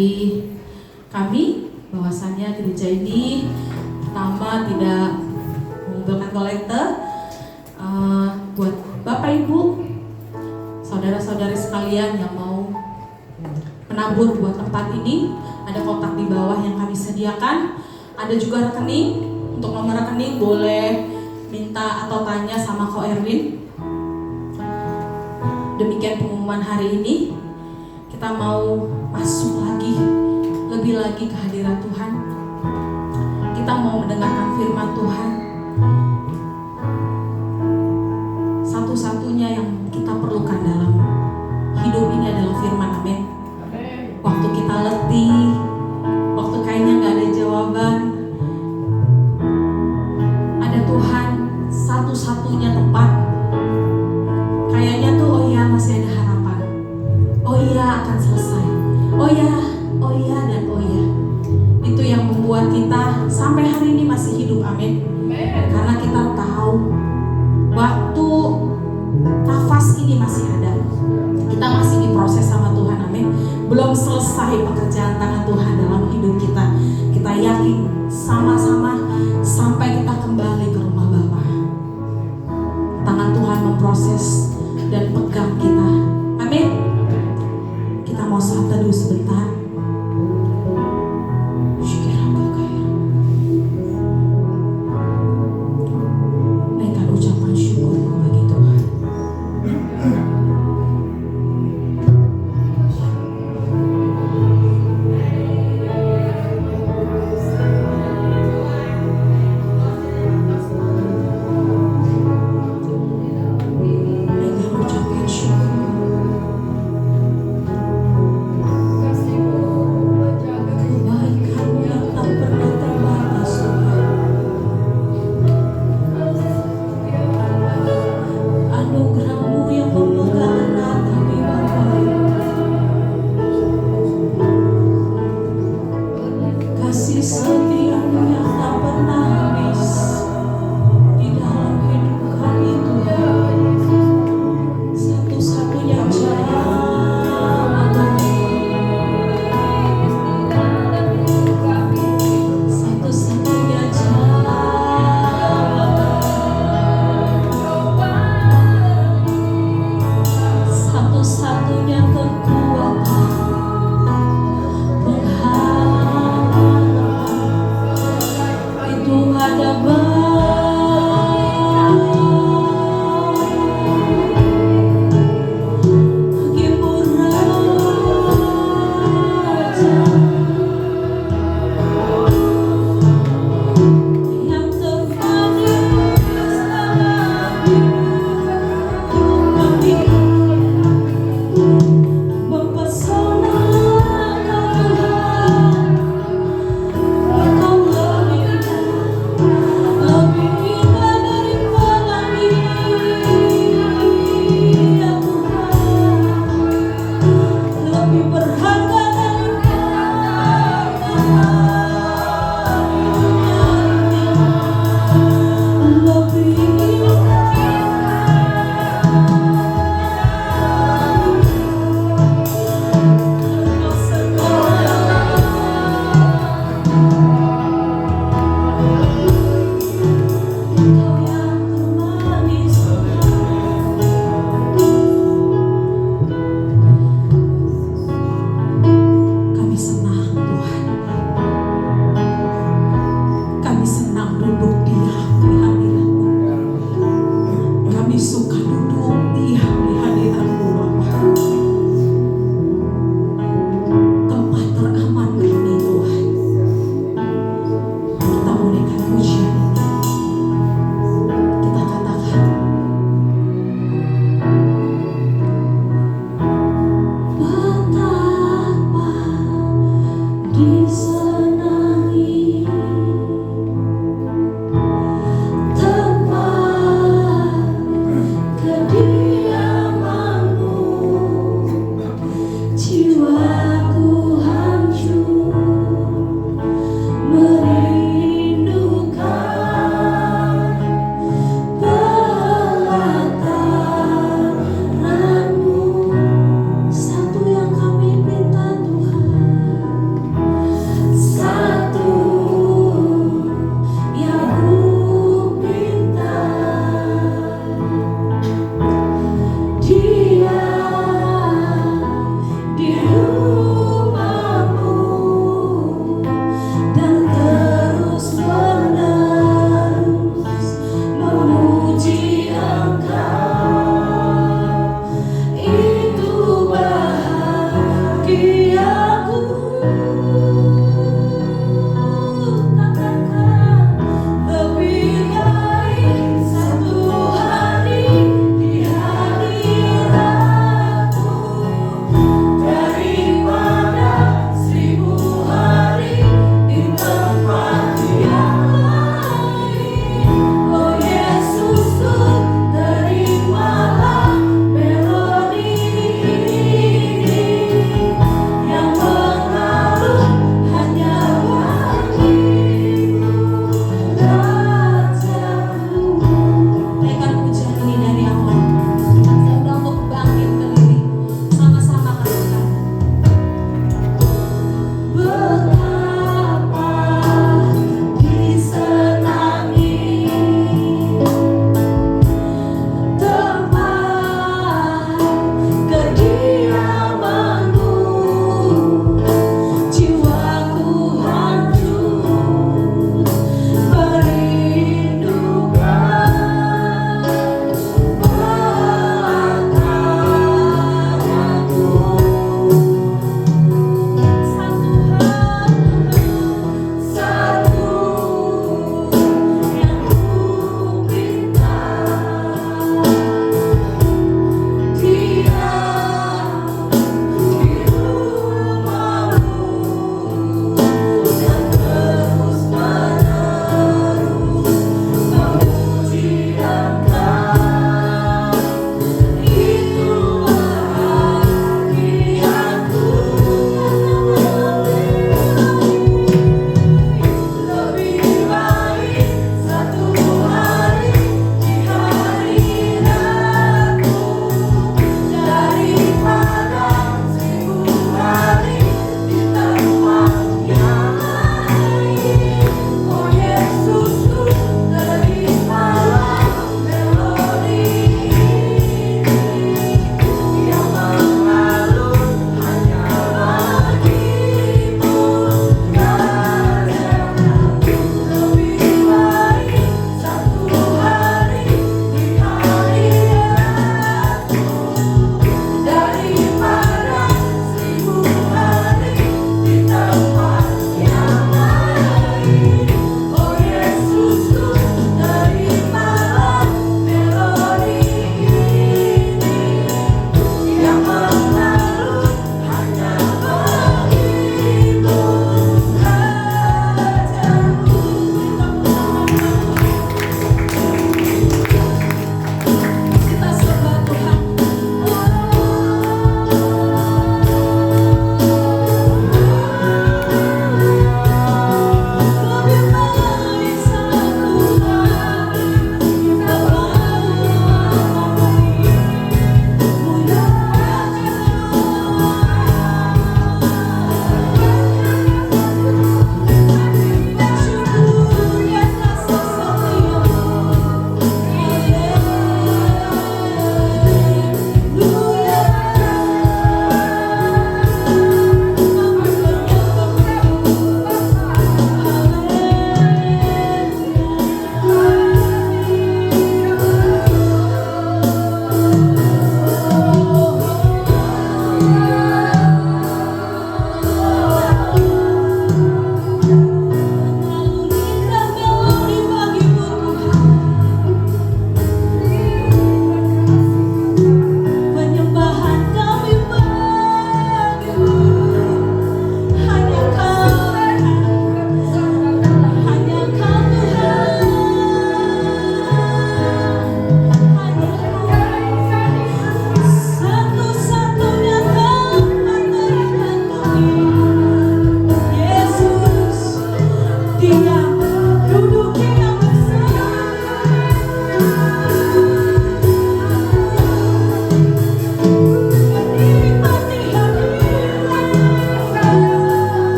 dari kami bahwasannya gereja ini pertama tidak mengumpulkan kolektor buat Bapak Ibu, saudara-saudari sekalian yang mau menabur buat tempat ini. Ada kotak di bawah yang kami sediakan. Ada juga rekening. Untuk nomor rekening boleh minta atau tanya sama Ko Erwin. Demikian pengumuman hari ini. Kita mau masuk lagi, lebih lagi ke hadirat Tuhan. Kita mau mendengarkan firman Tuhan. Satu-satunya yang kita perlukan dalam hidup ini adalah firman. Amin. Waktu kita letih, waktu kayaknya gak ada jawaban, ada Tuhan satu-satunya tempat. Kayaknya tuh oh iya masih ada harapan, oh iya akan selesai, oh iya dan oh iya. Itu yang membuat kita sampai hari ini masih hidup. Amin. Karena kita tahu waktu nafas ini masih ada, kita masih diproses sama Tuhan. Amin. Belum selesai pekerjaan tangan Tuhan dalam hidup kita. Kita yakin sama-sama sampai kita kembali ke rumah Bapa. Tangan Tuhan memproses dan pegang kita. Amin. Kita mau saat teduh sebentar. Naikkan ucapan syukur bagi Tuhan.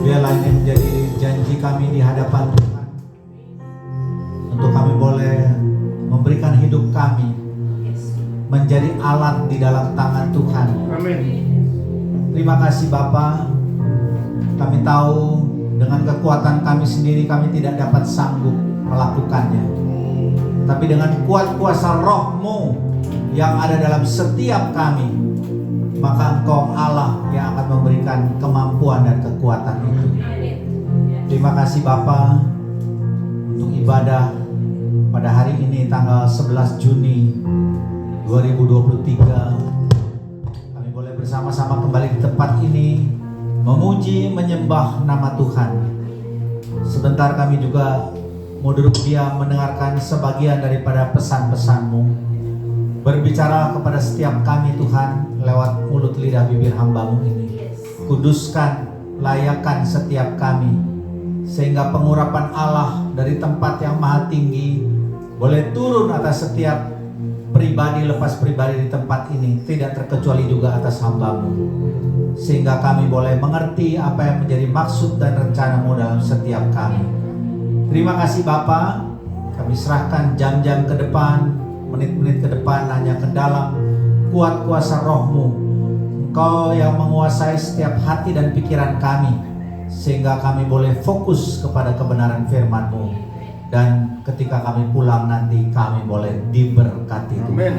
Biarlah ini menjadi menguji kami di hadapan Tuhan, untuk kami boleh memberikan hidup kami menjadi alat di dalam tangan Tuhan. Amin. Terima kasih Bapa. Kami tahu dengan kekuatan kami sendiri kami tidak dapat sanggup melakukannya. Tapi dengan kuat kuasa Roh-Mu yang ada dalam setiap kami, maka Engkau Allah yang akan memberikan kemampuan dan kekuatan itu. Terima kasih Bapa untuk ibadah pada hari ini tanggal 11 Juni 2023. Kami boleh bersama-sama kembali di tempat ini memuji, menyembah nama Tuhan. Sebentar kami juga mau duduk diam mendengarkan sebagian daripada pesan-pesan-Mu. Berbicara kepada setiap kami Tuhan lewat mulut lidah bibir hamba-Mu ini. Kuduskan, layakkan setiap kami, sehingga pengurapan Allah dari tempat yang maha tinggi boleh turun atas setiap pribadi lepas pribadi di tempat ini, tidak terkecuali juga atas hamba-Mu, sehingga kami boleh mengerti apa yang menjadi maksud dan rencana-Mu dalam setiap kami. Terima kasih Bapa. Kami serahkan jam-jam ke depan, menit-menit ke depan hanya ke dalam kuat kuasa Roh-Mu. Engkau yang menguasai setiap hati dan pikiran kami, sehingga kami boleh fokus kepada kebenaran firman-Mu. Dan ketika kami pulang nanti kami boleh diberkati Tuhan.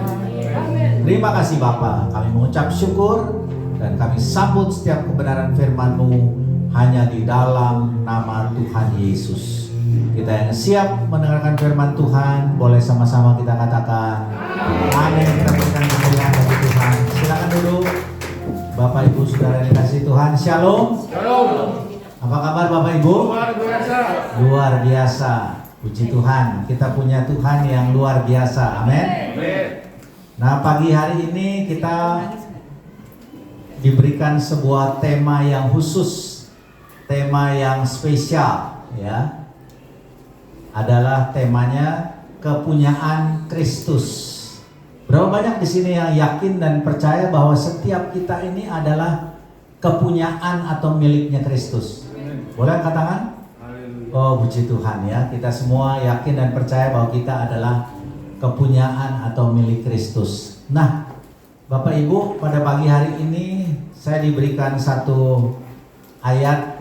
Terima kasih Bapa. Kami mengucap syukur dan kami sambut setiap kebenaran firman-Mu hanya di dalam nama Tuhan Yesus. Kita yang siap mendengarkan firman Tuhan, boleh sama-sama kita katakan amin. Kita berikan kemuliaan bagi Tuhan. Silakan duduk. Bapak Ibu Saudara yang dikasihi Tuhan, Shalom. Shalom. Apa kabar Bapak Ibu? Luar biasa. Luar biasa. Puji Tuhan, kita punya Tuhan yang luar biasa. Amin. Nah, pagi hari ini kita diberikan sebuah tema yang khusus, tema yang spesial, ya. Adalah temanya kepunyaan Kristus. Berapa banyak di sini yang yakin dan percaya bahwa setiap kita ini adalah kepunyaan atau miliknya Kristus? Boleh katakan? Oh, puji Tuhan ya. Kita semua yakin dan percaya bahwa kita adalah kepunyaan atau milik Kristus. Nah, Bapak Ibu, pada pagi hari ini saya diberikan satu ayat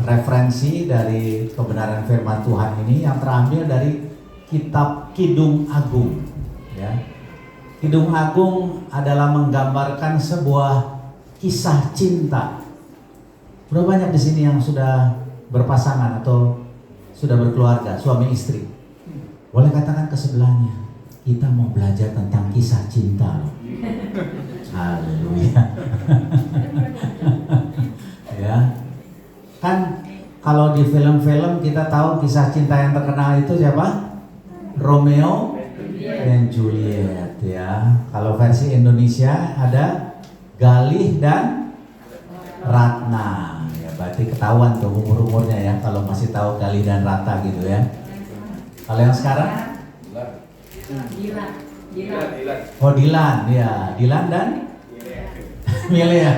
referensi dari kebenaran firman Tuhan ini yang terambil dari kitab Kidung Agung, ya. Kidung Agung adalah menggambarkan sebuah kisah cinta. Berapa banyak di sini yang sudah berpasangan atau sudah berkeluarga, suami istri? Boleh katakan ke sebelahnya, kita mau belajar tentang kisah cinta loh. Haleluya. Ya. Kan kalau di film-film kita tahu kisah cinta yang terkenal itu siapa? Romeo dan Juliet, ya. Kalau versi Indonesia ada Galih dan Ratna. Ya, berarti ketahuan tuh umur-umurnya ya kalau masih tahu Galih dan Ratna gitu ya. Kalau yang sekarang? Dilan. Oh, Dilan, ya. Dilan dan Mile ya.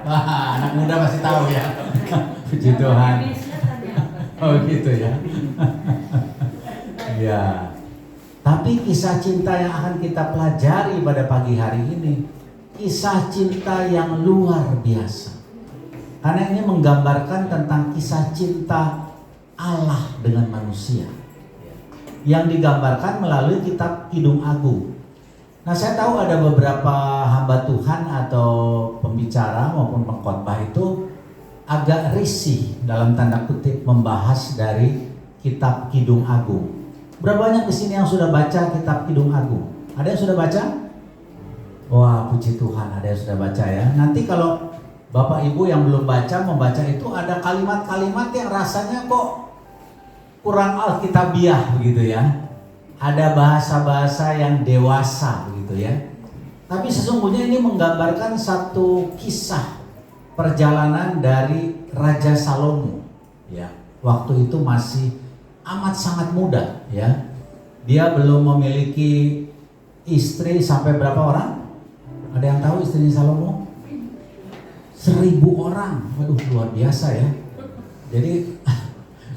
Wah, anak muda masih tahu ya. Puji Tuhan. Oh gitu ya. Ya. Tapi kisah cinta yang akan kita pelajari pada pagi hari ini, kisah cinta yang luar biasa. Karena ini menggambarkan tentang kisah cinta Allah dengan manusia, yang digambarkan melalui kitab Kidung Agung. Nah, saya tahu ada beberapa hamba Tuhan atau pembicara maupun pengkhotbah itu agak risih dalam tanda kutip membahas dari kitab Kidung Agung. Berapa banyak di sini yang sudah baca kitab Kidung Agung? Ada yang sudah baca? Wah, puji Tuhan, ada yang sudah baca ya. Nanti kalau Bapak Ibu yang belum baca membaca itu ada kalimat-kalimat yang rasanya kok kurang alkitabiah begitu ya. Ada bahasa-bahasa yang dewasa begitu ya. Tapi sesungguhnya ini menggambarkan satu kisah perjalanan dari Raja Salomo, ya. Waktu itu masih amat sangat muda, ya. Dia belum memiliki istri sampai berapa orang? Ada yang tahu istrinya Salomo? 1000 orang. Waduh, luar biasa ya. Jadi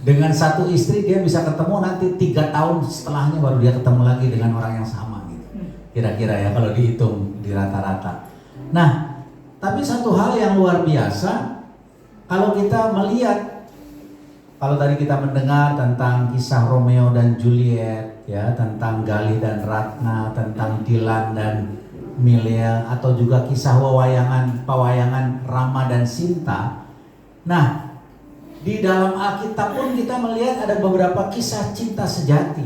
dengan satu istri dia bisa ketemu nanti 3 tahun setelahnya baru dia ketemu lagi dengan orang yang sama gitu. Kira-kira ya kalau dihitung di rata-rata. Nah, tapi satu hal yang luar biasa kalau kita melihat, kalau tadi kita mendengar tentang kisah Romeo dan Juliet, ya, tentang Galih dan Ratna, tentang Dilan dan Milia, atau juga kisah pewayangan Rama dan Sinta. Nah, di dalam Alkitab pun kita melihat ada beberapa kisah cinta sejati.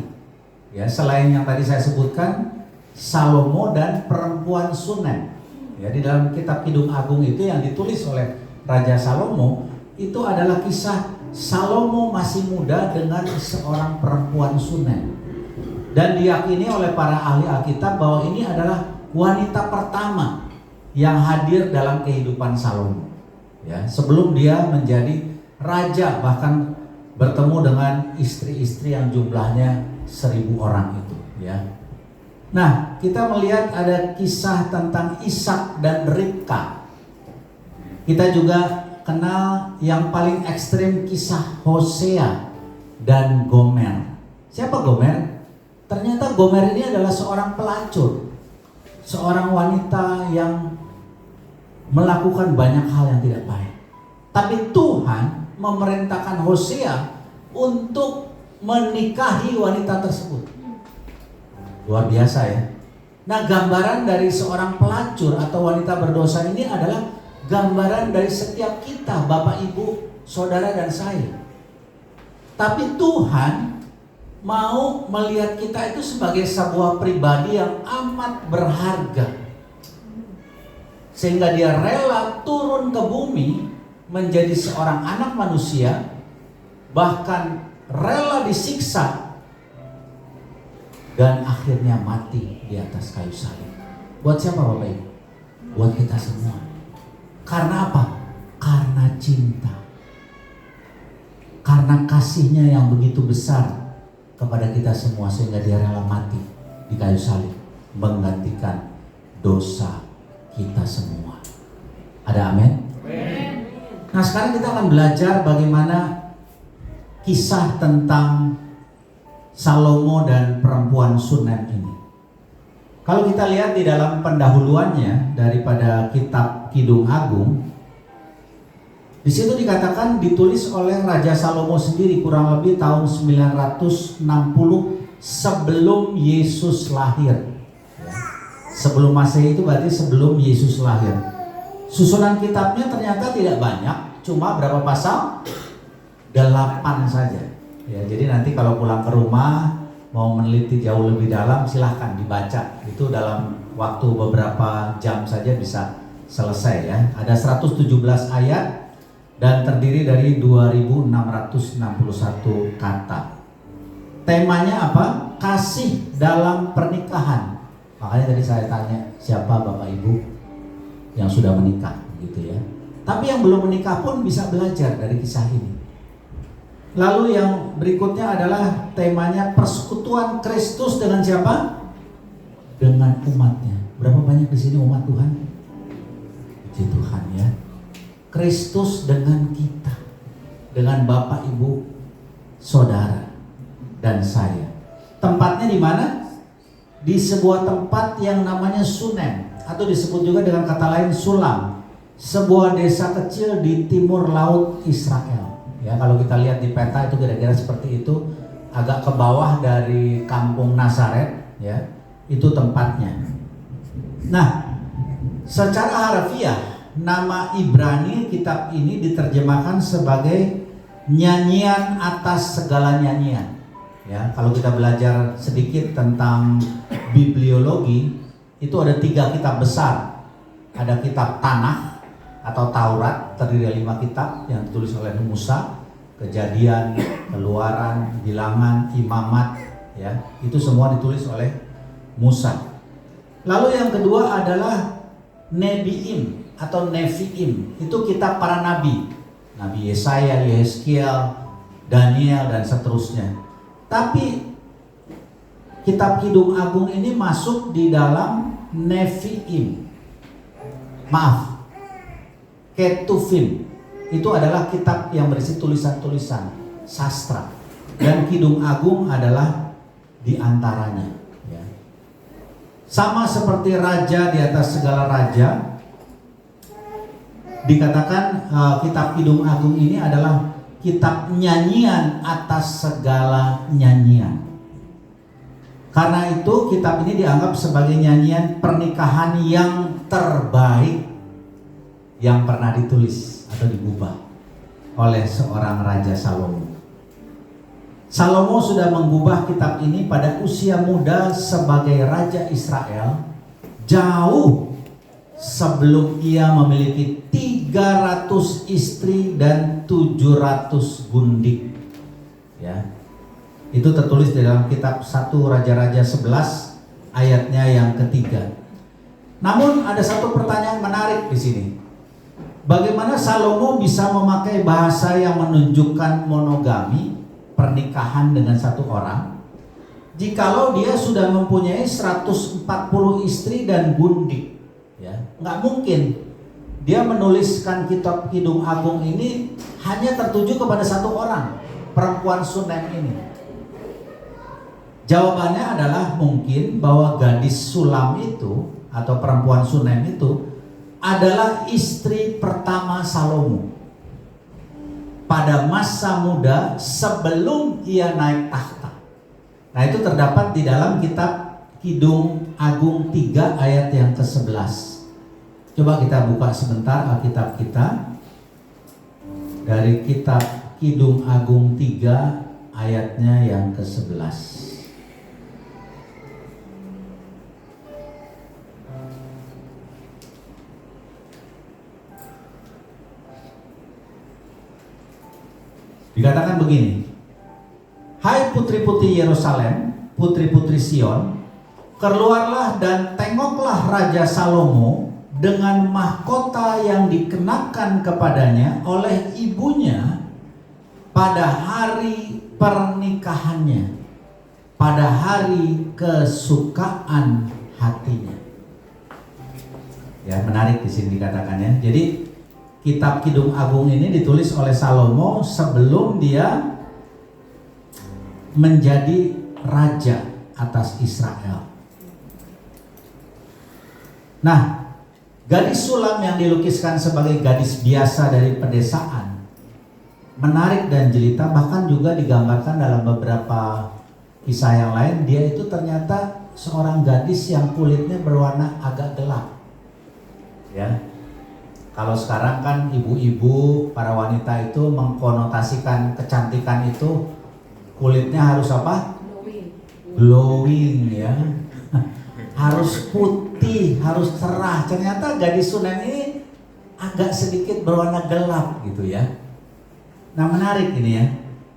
Ya, selain yang tadi saya sebutkan, Salomo dan perempuan Sunem. Ya, di dalam kitab Kidung Agung itu yang ditulis oleh Raja Salomo itu adalah kisah Salomo masih muda dengan seorang perempuan Sunem. Dan diyakini oleh para ahli Alkitab bahwa ini adalah wanita pertama yang hadir dalam kehidupan Salomo. Ya, sebelum dia menjadi raja, bahkan bertemu dengan istri-istri yang jumlahnya 1000 orang itu. Ya. Nah, kita melihat ada kisah tentang Ishak dan Ribka. Kita juga kenal yang paling ekstrim kisah Hosea dan Gomer. Siapa Gomer? Ternyata Gomer ini adalah seorang pelacur, seorang wanita yang melakukan banyak hal yang tidak baik. Tapi Tuhan memerintahkan Hosea untuk menikahi wanita tersebut. Luar biasa ya. Nah, gambaran dari seorang pelacur atau wanita berdosa ini adalah gambaran dari setiap kita, Bapak, Ibu, Saudara, dan saya. Tapi Tuhan mau melihat kita itu sebagai sebuah pribadi yang amat berharga, sehingga dia rela turun ke bumi menjadi seorang anak manusia, bahkan rela disiksa dan akhirnya mati di atas kayu salib. Buat siapa, Bapak Ibu? Buat kita semua. Karena apa? Karena cinta. Karena kasihnya yang begitu besar kepada kita semua, sehingga dia rela mati di kayu salib menggantikan dosa kita semua. Ada amin? Nah, sekarang kita akan belajar bagaimana kisah tentang Salomo dan perempuan Sunem ini. Kalau kita lihat di dalam pendahuluannya daripada kitab Kidung Agung, di situ dikatakan ditulis oleh Raja Salomo sendiri kurang lebih tahun 960 sebelum Yesus lahir. Sebelum Masehi itu berarti sebelum Yesus lahir. Susunan kitabnya ternyata tidak banyak, cuma berapa pasal? 8 saja. Ya, jadi nanti kalau pulang ke rumah mau meneliti jauh lebih dalam, silahkan dibaca. Itu dalam waktu beberapa jam saja bisa selesai ya. Ada 117 ayat dan terdiri dari 2661 kata. Temanya apa? Kasih dalam pernikahan. Makanya tadi saya tanya, siapa Bapak Ibu yang sudah menikah gitu ya. Tapi yang belum menikah pun bisa belajar dari kisah ini. Lalu yang berikutnya adalah temanya persekutuan Kristus dengan siapa? Dengan umatnya. Berapa banyak di sini umat Tuhan? Puji Tuhan ya. Kristus dengan kita, dengan Bapak, Ibu, Saudara, dan saya. Tempatnya di mana? Di sebuah tempat yang namanya Sunem, atau disebut juga dengan kata lain Sulam, sebuah desa kecil di timur laut Israel. Ya, kalau kita lihat di peta itu kira-kira seperti itu, agak ke bawah dari kampung Nazaret, ya, itu tempatnya. Nah, secara harfiah nama Ibrani kitab ini diterjemahkan sebagai nyanyian atas segala nyanyian. Ya, kalau kita belajar sedikit tentang bibliologi, itu ada 3 kitab besar. Ada kitab Tanakh atau Taurat, terdiri dari 5 kitab yang ditulis oleh Musa, Kejadian, Keluaran, Bilangan, Imamat, ya, itu semua ditulis oleh Musa. Lalu yang kedua adalah Nebiim atau Neviim, itu kitab para nabi, Nabi Yesaya, Yehezkiel, Daniel, dan seterusnya. Tapi kitab Kidung Agung ini masuk di dalam Neviim, Ketuvim. itu adalah kitab yang berisi tulisan-tulisan sastra, dan Kidung Agung adalah di antaranya. Ya. Sama seperti raja di atas segala raja, dikatakan kitab Kidung Agung ini adalah kitab nyanyian atas segala nyanyian. Karena itu kitab ini dianggap sebagai nyanyian pernikahan yang terbaik yang pernah ditulis atau diubah oleh seorang Raja Salomo. Salomo sudah mengubah kitab ini pada usia muda sebagai Raja Israel, jauh sebelum ia memiliki 300 istri dan 700 gundik. Ya. Itu tertulis di dalam kitab 1 Raja-Raja 11 ayatnya yang ketiga. Namun ada satu pertanyaan menarik di sini. Bagaimana Salomo bisa memakai bahasa yang menunjukkan monogami, pernikahan dengan satu orang, jikalau dia sudah mempunyai 140 istri dan gundik? Ya, nggak mungkin dia menuliskan kitab Kidung Agung ini hanya tertuju kepada satu orang, perempuan Sunem ini. Jawabannya adalah mungkin bahwa gadis Sulam itu atau perempuan Sunem itu adalah istri pertama Salomo pada masa muda sebelum ia naik tahta. Nah, itu terdapat di dalam kitab Kidung Agung 3 ayat yang ke-11. Coba kita buka sebentar Alkitab kita dari kitab Kidung Agung 3 ayatnya yang ke-11. Dikatakan begini, hai putri-putri Yerusalem, putri-putri Sion, keluarlah dan tengoklah Raja Salomo dengan mahkota yang dikenakan kepadanya oleh ibunya pada hari pernikahannya, pada hari kesukaan hatinya. Ya, menarik di sini dikatakannya. Jadi kitab Kidung Agung ini ditulis oleh Salomo sebelum dia menjadi raja atas Israel. Nah, gadis Sulam yang dilukiskan sebagai gadis biasa dari pedesaan, menarik dan jelita, bahkan juga digambarkan dalam beberapa kisah yang lain. Dia itu ternyata seorang gadis yang kulitnya berwarna agak gelap. Ya. Kalau sekarang kan ibu-ibu, para wanita itu mengkonotasikan kecantikan itu kulitnya harus apa? Glowing ya. Harus putih, harus cerah. Ternyata gadis Sunem ini agak sedikit berwarna gelap gitu ya. Nah, menarik ini ya.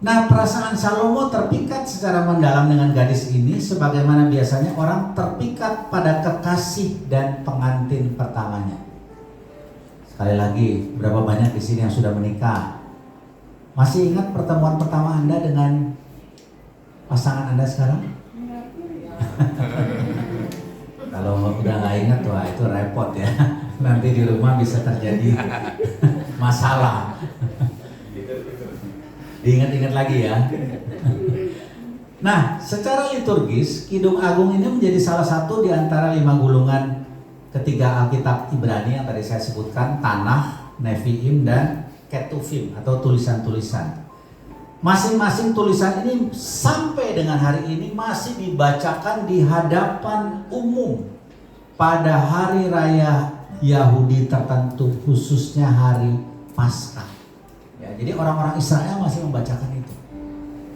Nah, perasaan Salomo terpikat secara mendalam dengan gadis ini, sebagaimana biasanya orang terpikat pada kekasih dan pengantin pertamanya. Sekali lagi, berapa banyak di sini yang sudah menikah? Masih ingat pertemuan pertama Anda dengan pasangan Anda sekarang? Kalau udah nggak ingat, wah itu repot ya. Nanti di rumah bisa terjadi masalah. Diingat-ingat lagi ya. Nah, secara liturgis, Kidung Agung ini menjadi salah satu di antara 5 gulungan ketiga Alkitab Ibrani yang tadi saya sebutkan, Tanakh, Nevi'im, dan Ketuvim atau tulisan-tulisan. Masing-masing tulisan ini sampai dengan hari ini masih dibacakan di hadapan umum pada hari raya Yahudi tertentu, khususnya hari Paskah. Ya, jadi orang-orang Israel masih membacakan itu.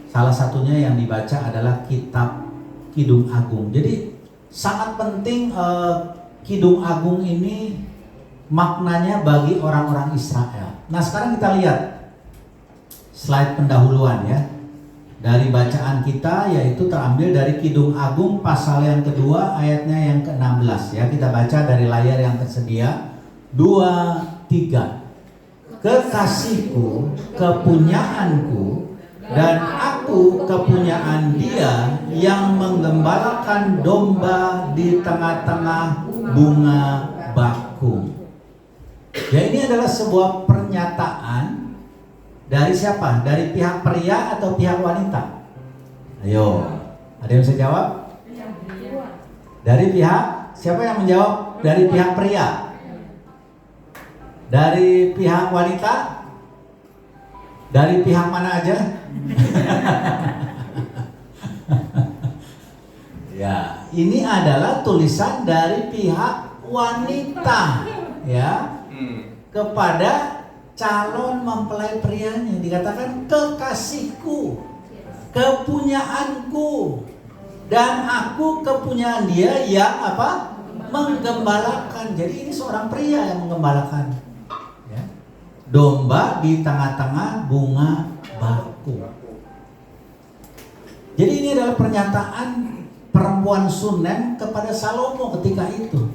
Salah satunya yang dibaca adalah kitab Kidung Agung. Jadi sangat penting Kidung Agung ini maknanya bagi orang-orang Israel. Nah, sekarang kita lihat slide pendahuluan ya. Dari bacaan kita, yaitu terambil dari Kidung Agung pasal yang kedua ayatnya yang ke-16 ya. Kita baca dari layar yang tersedia. 2, 3. Kekasihku, kepunyaanku, dan aku kepunyaan dia yang menggembalakan domba di tengah-tengah bunga bakung. Ya, ini adalah sebuah pernyataan Dari siapa? Dari pihak pria atau pihak wanita? Ayo, ada yang bisa jawab? Dari pihak, siapa yang menjawab? Dari pihak pria. Dari pihak wanita? Dari pihak mana aja? Ya, ini adalah tulisan dari pihak wanita, ya, kepada calon mempelai prianya. Dikatakan kekasihku, kepunyaanku, dan aku kepunyaan dia yang apa? Menggembalakan. Jadi ini seorang pria yang menggembalakan, ya. Domba di tengah-tengah bunga bakung. Jadi ini adalah pernyataan perempuan Sunem kepada Salomo ketika itu.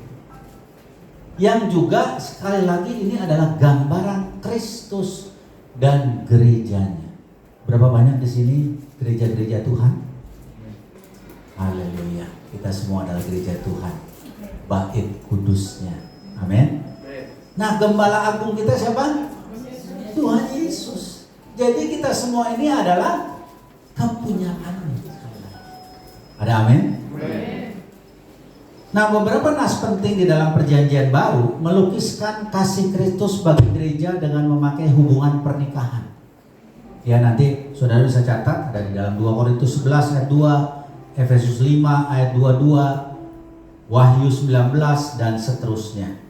Yang juga sekali lagi ini adalah gambaran Kristus dan gerejanya. Berapa banyak di sini gereja-gereja Tuhan? Haleluya. Kita semua adalah gereja Tuhan. Bait kudusnya. Amin. Nah, gembala agung kita siapa? Tuhan Yesus. Jadi kita semua ini adalah kepunyaannya. Ada amin? Nah, beberapa nas penting di dalam perjanjian baru melukiskan kasih Kristus bagi gereja dengan memakai hubungan pernikahan. Ya, nanti saudara bisa catat, ada di dalam 2 Korintus 11 ayat 2, Efesus 5 ayat 22, Wahyu 19 dan seterusnya.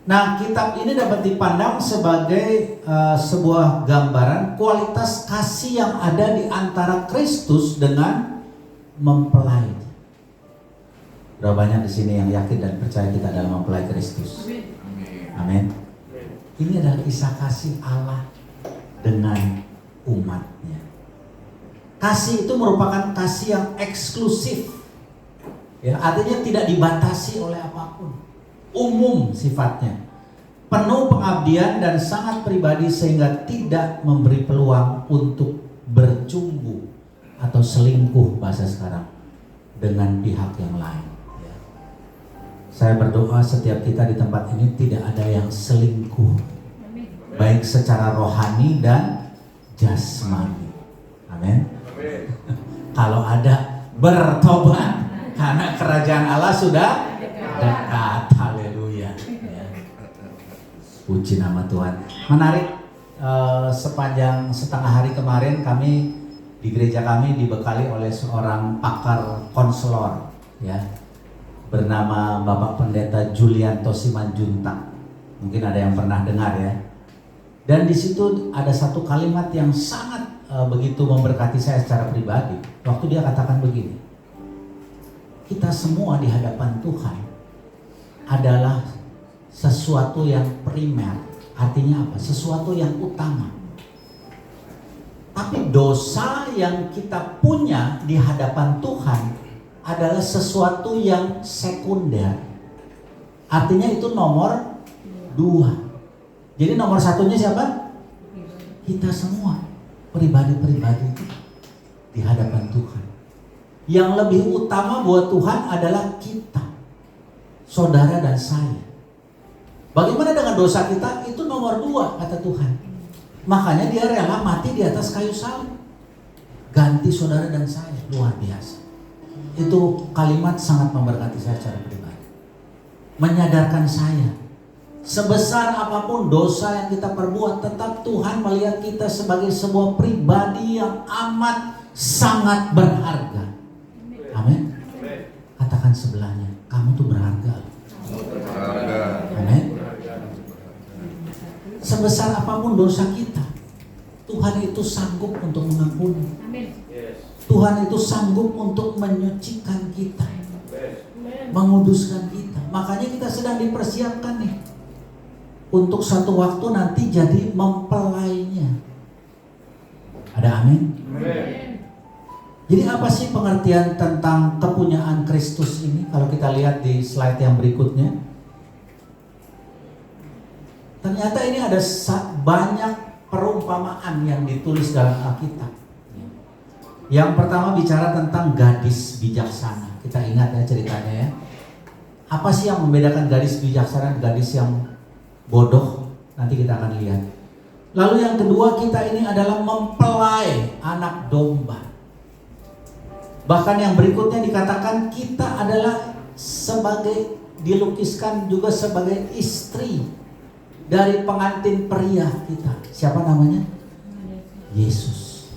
Nah, kitab ini dapat dipandang sebagai sebuah gambaran kualitas kasih yang ada di antara Kristus dengan mempelai. Berapa banyak di sini yang yakin dan percaya kita adalah mempelai Kristus? Amin. Ini adalah kisah kasih Allah dengan umatnya. Kasih itu merupakan kasih yang eksklusif, ya, artinya tidak dibatasi oleh apapun, umum sifatnya, penuh pengabdian dan sangat pribadi sehingga tidak memberi peluang untuk bercumbu atau selingkuh bahasa sekarang dengan pihak yang lain. Ya. Saya berdoa setiap kita di tempat ini tidak ada yang selingkuh, baik secara rohani dan jasmani. Amin. Kalau ada, bertobat karena kerajaan Allah sudah dekat. Haleluya. Ya. Puji nama Tuhan. Menarik, sepanjang setengah hari kemarin kami di gereja kami dibekali oleh seorang pakar konselor, ya, bernama Bapak Pendeta Julianto Simanjuntak. Mungkin ada yang pernah dengar, ya. Dan di situ ada satu kalimat yang sangat begitu memberkati saya secara pribadi. Waktu dia katakan begini, kita semua di hadapan Tuhan adalah sesuatu yang primer. Artinya apa? Sesuatu yang utama. Tapi dosa yang kita punya di hadapan Tuhan adalah sesuatu yang sekunder. Artinya itu nomor 2. Jadi nomor satunya siapa? Kita semua, pribadi-pribadi di hadapan Tuhan. Yang lebih utama buat Tuhan adalah kita, saudara dan saya. Bagaimana dengan dosa kita? Itu nomor 2 kata Tuhan. Makanya dia rela mati di atas kayu salib, ganti saudara dan saya. Luar biasa. Itu kalimat sangat memberkati saya secara pribadi. Menyadarkan saya, sebesar apapun dosa yang kita perbuat, tetap Tuhan melihat kita sebagai sebuah pribadi yang amat sangat berharga. Amin. Katakan sebelahnya, kamu tuh berharga. Amin. Sebesar apapun dosa kita, Tuhan itu sanggup untuk mengampuni. Tuhan itu sanggup untuk menyucikan kita, menguduskan kita. Makanya kita sedang dipersiapkan nih untuk satu waktu nanti jadi mempelainya. Ada amin? Jadi apa sih pengertian tentang kepunyaan Kristus ini? Kalau kita lihat di slide yang berikutnya, ternyata ini ada banyak perumpamaan yang ditulis dalam Alkitab. Yang pertama bicara tentang gadis bijaksana. Kita ingat ya ceritanya, ya. Apa sih yang membedakan gadis bijaksana dan gadis yang bodoh? Nanti kita akan lihat. Lalu yang kedua, kita ini adalah mempelai anak domba. Bahkan yang berikutnya dikatakan kita adalah sebagai, dilukiskan juga sebagai istri dari pengantin pria kita. Siapa namanya? Yesus.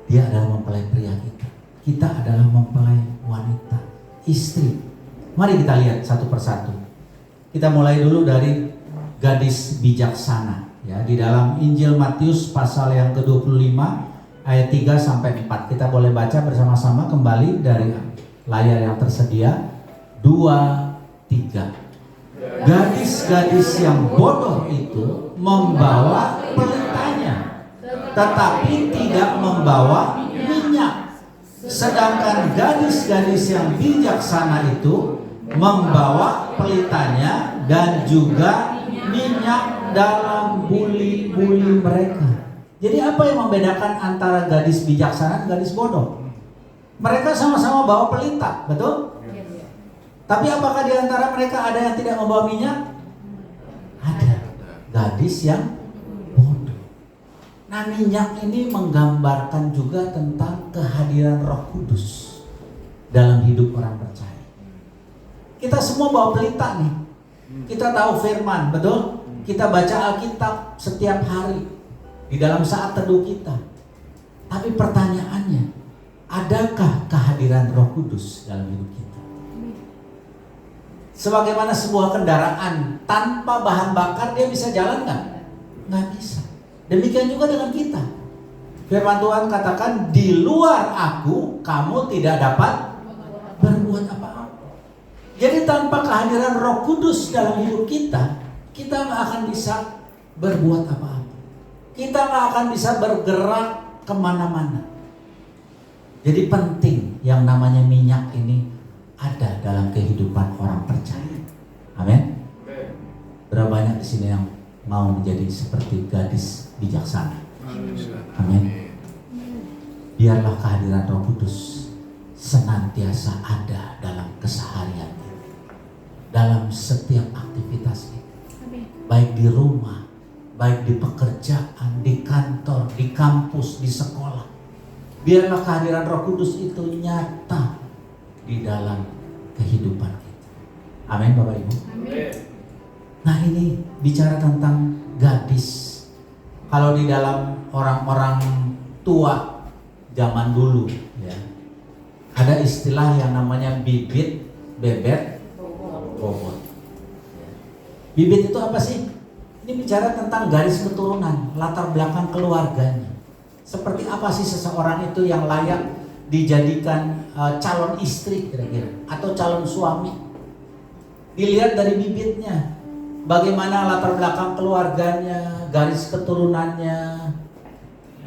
Dia adalah mempelai pria kita. Kita adalah mempelai wanita, istri. Mari kita lihat satu persatu. Kita mulai dulu dari gadis bijaksana, ya, di dalam Injil Matius pasal yang ke-25 ayat 3 sampai 4. Kita boleh baca bersama-sama kembali dari layar yang tersedia. 2, 3. Gadis-gadis yang bodoh itu membawa pelitanya, tetapi tidak membawa minyak. Sedangkan gadis-gadis yang bijaksana itu membawa pelitanya dan juga minyak dalam buli-buli mereka. Jadi apa yang membedakan antara gadis bijaksana dan gadis bodoh? Mereka sama-sama bawa pelita, betul? Tapi apakah di antara mereka ada yang tidak membawa minyak? Ada. Gadis yang bodoh. Nah, minyak ini menggambarkan juga tentang kehadiran Roh Kudus dalam hidup orang percaya. Kita semua bawa pelita nih. Kita tahu firman, betul? Kita baca Alkitab setiap hari di dalam saat teduh kita. Tapi pertanyaannya, adakah kehadiran Roh Kudus dalam hidup kita? Sebagaimana sebuah kendaraan tanpa bahan bakar dia bisa jalan nggak? Nggak bisa. Demikian juga dengan kita. Firman Tuhan katakan, di luar aku kamu tidak dapat berbuat apa-apa. Jadi tanpa kehadiran Roh Kudus dalam hidup kita, kita nggak akan bisa berbuat apa-apa. Kita nggak akan bisa bergerak kemana-mana. Jadi penting yang namanya minyak ini ada dalam kehidupan orang percaya. Amin. Berapa banyak di sini yang mau menjadi seperti gadis bijaksana? Amin. Biarlah kehadiran Roh Kudus senantiasa ada dalam keseharian kita, dalam setiap aktivitas kita, baik di rumah, baik di pekerjaan, di kantor, di kampus, di sekolah. Biarlah kehadiran Roh Kudus itu nyata di dalam kehidupan kita. Amin, Bapak Ibu. Amin. Nah, ini bicara tentang gadis. Kalau di dalam orang-orang tua zaman dulu, ya, ada istilah yang namanya bibit, bebet, bobot. Bibit itu apa sih? Ini bicara tentang garis keturunan, latar belakang keluarganya. Seperti apa sih seseorang itu yang layak dijadikan calon istri kira-kira, atau calon suami? Dilihat dari bibitnya, bagaimana latar belakang keluarganya, garis keturunannya.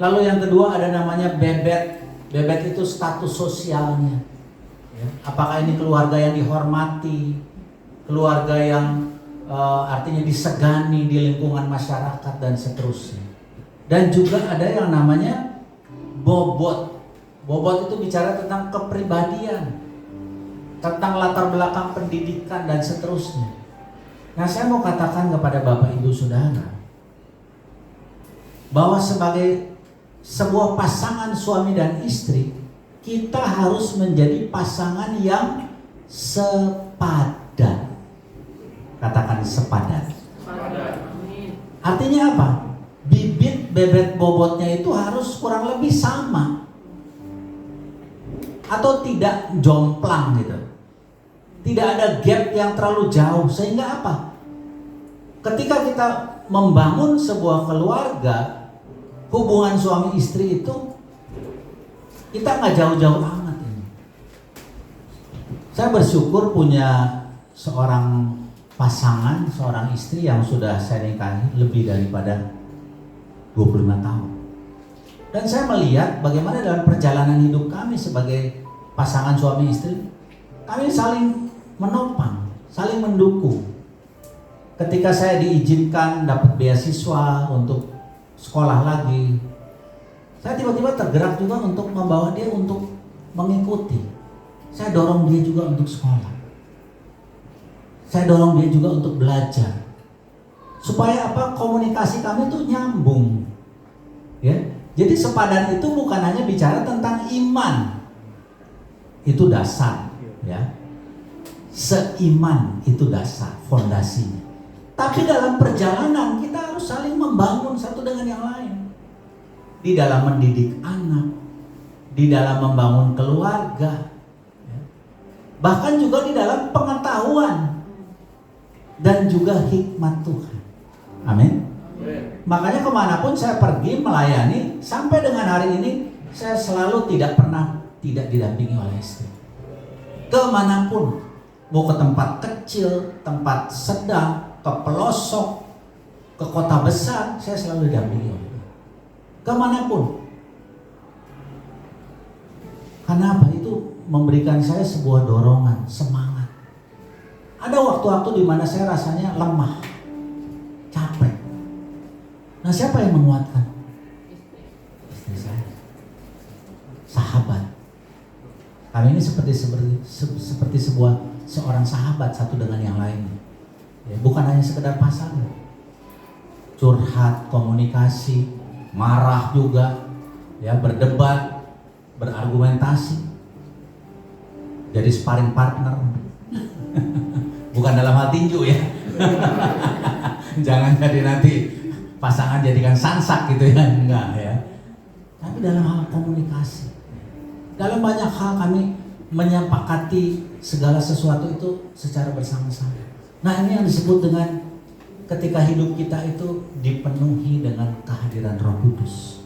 Lalu yang kedua ada namanya bebet. Bebet itu status sosialnya, ya. Apakah ini keluarga yang dihormati, keluarga yang artinya disegani di lingkungan masyarakat dan seterusnya. Dan juga ada yang namanya bobot. Bobot itu bicara tentang kepribadian, tentang latar belakang pendidikan dan seterusnya. Nah, saya mau katakan kepada Bapak Ibu Saudara bahwa sebagai sebuah pasangan suami dan istri, kita harus menjadi pasangan yang sepadan. Katakan sepadan. Artinya apa? Bibit, bebet, bobotnya itu harus kurang lebih sama, atau tidak jomplang gitu. Tidak ada gap yang terlalu jauh. Sehingga apa? Ketika kita membangun sebuah keluarga, hubungan suami istri itu, kita nggak jauh-jauh amat ini. Saya bersyukur punya seorang pasangan, seorang istri yang sudah saya nikahi lebih daripada 25 tahun. Dan saya melihat bagaimana dalam perjalanan hidup kami sebagai pasangan suami istri, kami saling menopang, saling mendukung. Ketika saya diizinkan dapat beasiswa untuk sekolah lagi, saya tiba-tiba tergerak juga untuk membawa dia untuk mengikuti. Saya dorong dia juga untuk sekolah. Saya dorong dia juga untuk belajar. Supaya apa? Komunikasi kami tuh nyambung. Ya. Jadi sepadan itu bukan hanya bicara tentang iman. Itu dasar, ya. Seiman itu dasar, fondasinya. Tapi dalam perjalanan kita harus saling membangun satu dengan yang lain. Di dalam mendidik anak, di dalam membangun keluarga, ya. Bahkan juga di dalam pengetahuan dan juga hikmat Tuhan. Amin. Makanya kemanapun saya pergi melayani, sampai dengan hari ini saya selalu tidak pernah tidak didampingi oleh istri. Kemanapun, mau ke tempat kecil, tempat sedang, ke pelosok, ke kota besar, saya selalu didampingi oleh dia. Kemanapun. Karena apa? Itu memberikan saya sebuah dorongan, semangat. Ada waktu-waktu di mana saya rasanya lemah, capek. Nah, siapa yang menguatkan? Istri saya. Sahabat. Kami ini seperti seorang sahabat satu dengan yang lain. Ya, bukan hanya sekedar pasangan. Curhat, komunikasi, marah juga, ya, berdebat, berargumentasi. Jadi sparring partner. Bukan dalam hal tinju ya. Jangan jadi nanti pasangan jadikan sansak gitu ya, enggak ya. Tapi dalam hal komunikasi. Dalam banyak hal kami menyepakati segala sesuatu itu secara bersama-sama. Nah, ini yang disebut dengan ketika hidup kita itu dipenuhi dengan kehadiran Roh Kudus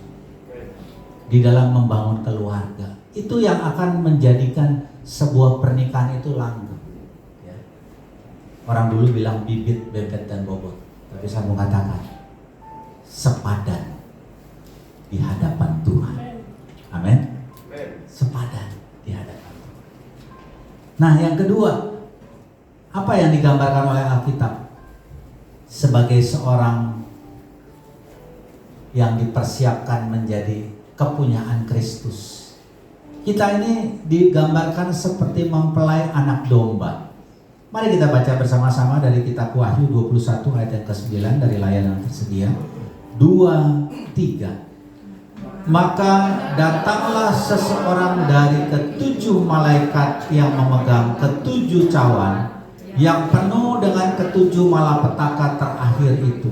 di dalam membangun keluarga. Itu yang akan menjadikan sebuah pernikahan itu langgeng. Ya. Orang dulu bilang bibit, bebet, dan bobot. Tapi saya mau katakan sepadan di hadapan Tuhan. Amin. Sepadan di hadapan Tuhan. Nah, yang kedua, apa yang digambarkan oleh Alkitab sebagai seorang yang dipersiapkan menjadi kepunyaan Kristus? Kita ini digambarkan seperti mempelai anak domba. Mari kita baca bersama-sama dari kitab Wahyu 21 ayat yang ke-9 dari layanan tersedia. 2, 3. Maka datanglah seseorang dari ketujuh malaikat yang memegang ketujuh cawan yang penuh dengan ketujuh malapetaka terakhir itu.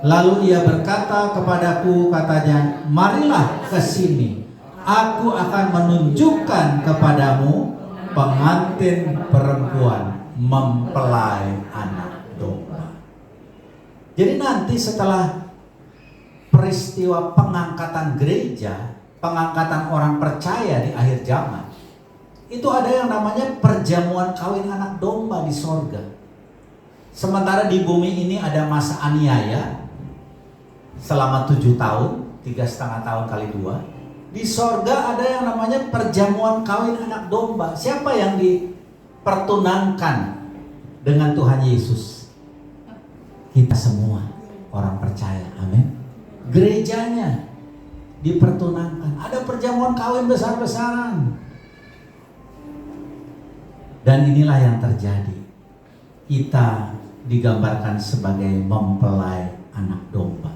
Lalu ia berkata kepadaku, katanya, marilah ke sini. Aku akan menunjukkan kepadamu pengantin perempuan mempelai anak domba. Jadi nanti setelah peristiwa pengangkatan gereja, pengangkatan orang percaya di akhir zaman, itu ada yang namanya perjamuan kawin anak domba di sorga. Sementara di bumi ini ada masa aniaya selama 7 tahun, 3,5 tahun kali 2. Di sorga ada yang namanya perjamuan kawin anak domba. Siapa yang dipertunangkan dengan Tuhan Yesus? Kita semua orang percaya, amin. Gerejanya dipertunangkan. Ada perjamuan kawin besar-besaran. Dan inilah yang terjadi. Kita digambarkan sebagai mempelai anak domba.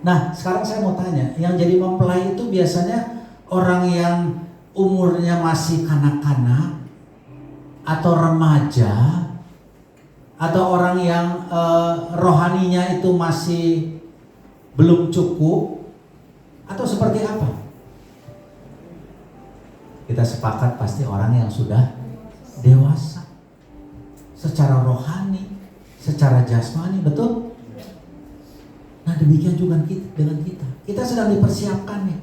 Nah, sekarang saya mau tanya, yang jadi mempelai itu biasanya orang yang umurnya masih kanak-kanak, atau remaja, atau orang yang rohaninya itu masih belum cukup, atau seperti apa? Kita sepakat pasti orang yang sudah dewasa secara rohani, secara jasmani, betul? Nah, demikian juga dengan kita. Kita sedang dipersiapkan nih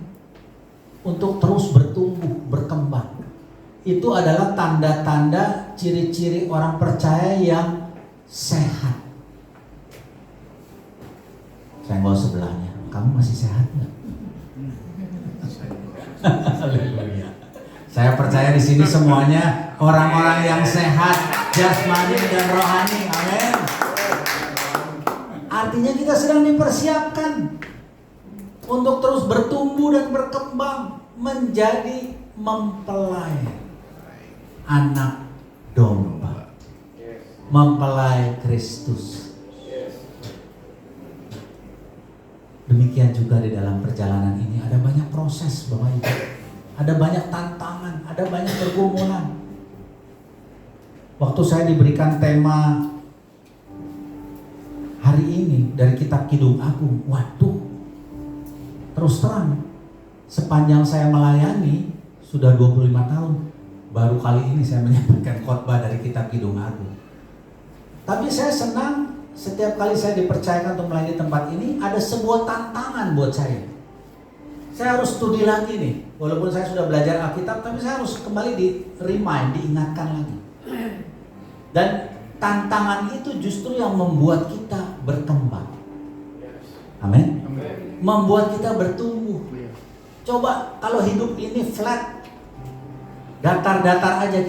untuk terus bertumbuh, berkembang. Itu adalah tanda-tanda ciri-ciri orang percaya yang sehat. Saya bawa sebelahnya. Kamu masih sehat nggak? Haleluya. Saya percaya di sini semuanya orang-orang yang sehat, jasmani dan rohani. Amin. Artinya kita sedang dipersiapkan untuk terus bertumbuh dan berkembang menjadi mempelai anak domba, mempelai Kristus. Demikian juga di dalam perjalanan ini ada banyak proses Bapak Ibu. Ada banyak tantangan, ada banyak pergumulan. Waktu saya diberikan tema hari ini dari kitab Kidung Agung, waduh, terus terang, sepanjang saya melayani sudah 25 tahun, baru kali ini saya menyampaikan khotbah dari kitab Kidung Agung. Tapi saya senang setiap kali saya dipercayakan untuk melayani tempat ini ada sebuah tantangan buat saya. Saya harus studi lagi nih, walaupun saya sudah belajar Alkitab, tapi saya harus kembali diingatkan lagi. Dan tantangan itu justru yang membuat kita berkembang. Amin. Membuat kita bertumbuh. Coba kalau hidup ini flat, datar-datar aja,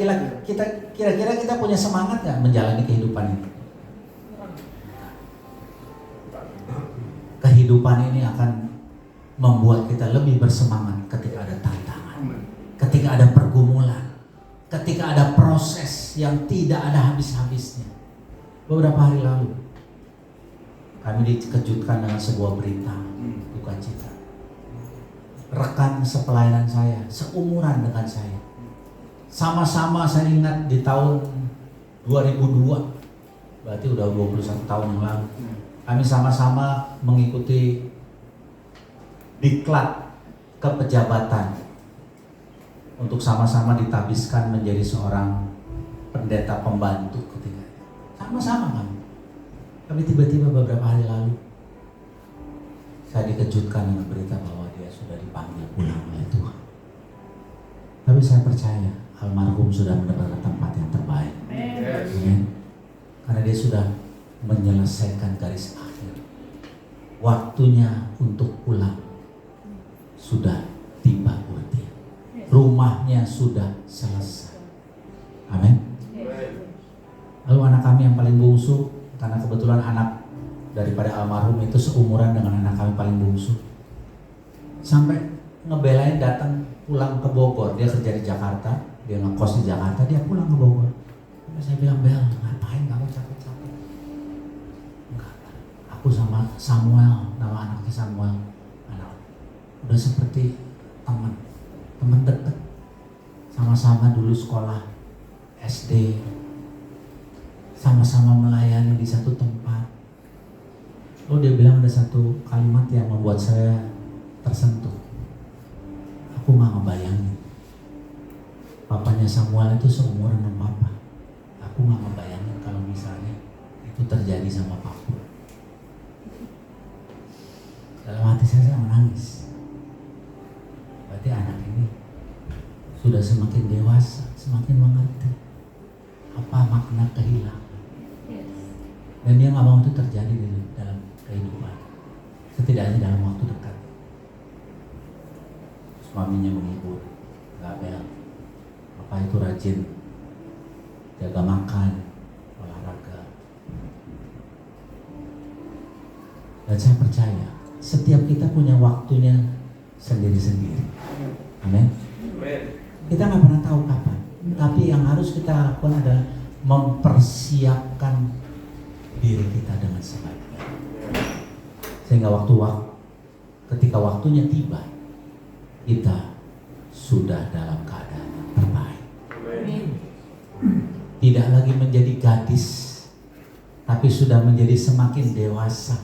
kira-kira kita punya semangat nggak menjalani kehidupan ini? Kehidupan ini akan membuat kita lebih bersemangat ketika ada tantangan, ketika ada pergumulan, ketika ada proses yang tidak ada habis-habisnya. Beberapa hari lalu kami dikejutkan dengan sebuah berita duka cita. Rekan sepelayanan saya, seumuran dengan saya, sama-sama saya ingat di tahun 2002, berarti udah 21 tahun yang lalu, kami sama-sama mengikuti diklat kepejabatan untuk sama-sama ditabiskan menjadi seorang pendeta pembantu ketika sama-sama kami. Tapi tiba-tiba beberapa hari lalu saya dikejutkan dengan berita bahwa dia sudah dipanggil pulang oleh Tuhan. Tapi saya percaya almarhum sudah mendapatkan tempat yang terbaik. Amin. Karena dia sudah menyelesaikan garis akhir. Waktunya untuk pulang sudah tiba urti. Rumahnya sudah selesai. Amin. Lalu anak kami yang paling bungsu, karena kebetulan anak daripada almarhum itu seumuran dengan anak kami paling bungsu, sampai ngebelain datang pulang ke Bogor. Dia kerja di Jakarta, dia ngekos di Jakarta, dia pulang ke Bogor. Sampai saya bilang, Bel, ngapain kamu capek-capek? Enggak, aku sama Samuel, nama anaknya Samuel, udah seperti teman dekat, sama-sama dulu sekolah SD, sama-sama melayani di satu tempat. Lalu dia bilang ada satu kalimat yang membuat saya tersentuh. Aku nggak ngebayangin papanya Samuel itu seumuran sama papa. Aku nggak ngebayangin kalau misalnya itu terjadi sama papa. Dalam hati saya menangis. Berarti anak ini sudah semakin dewasa, semakin mengerti apa makna kehilangan. Dan dia nggak mau itu terjadi dalam kehidupan, setidaknya dalam waktu dekat. Suaminya menghibur, nggak Bel, apa itu rajin jaga makan, olahraga. Dan saya percaya setiap kita punya waktunya sendiri-sendiri. Amin. Kita nggak pernah tahu kapan, tapi yang harus kita lakukan adalah mempersiapkan diri kita dengan sebaik-baiknya, sehingga ketika waktunya tiba, kita sudah dalam keadaan yang terbaik. Tidak lagi menjadi gadis, tapi sudah menjadi semakin dewasa,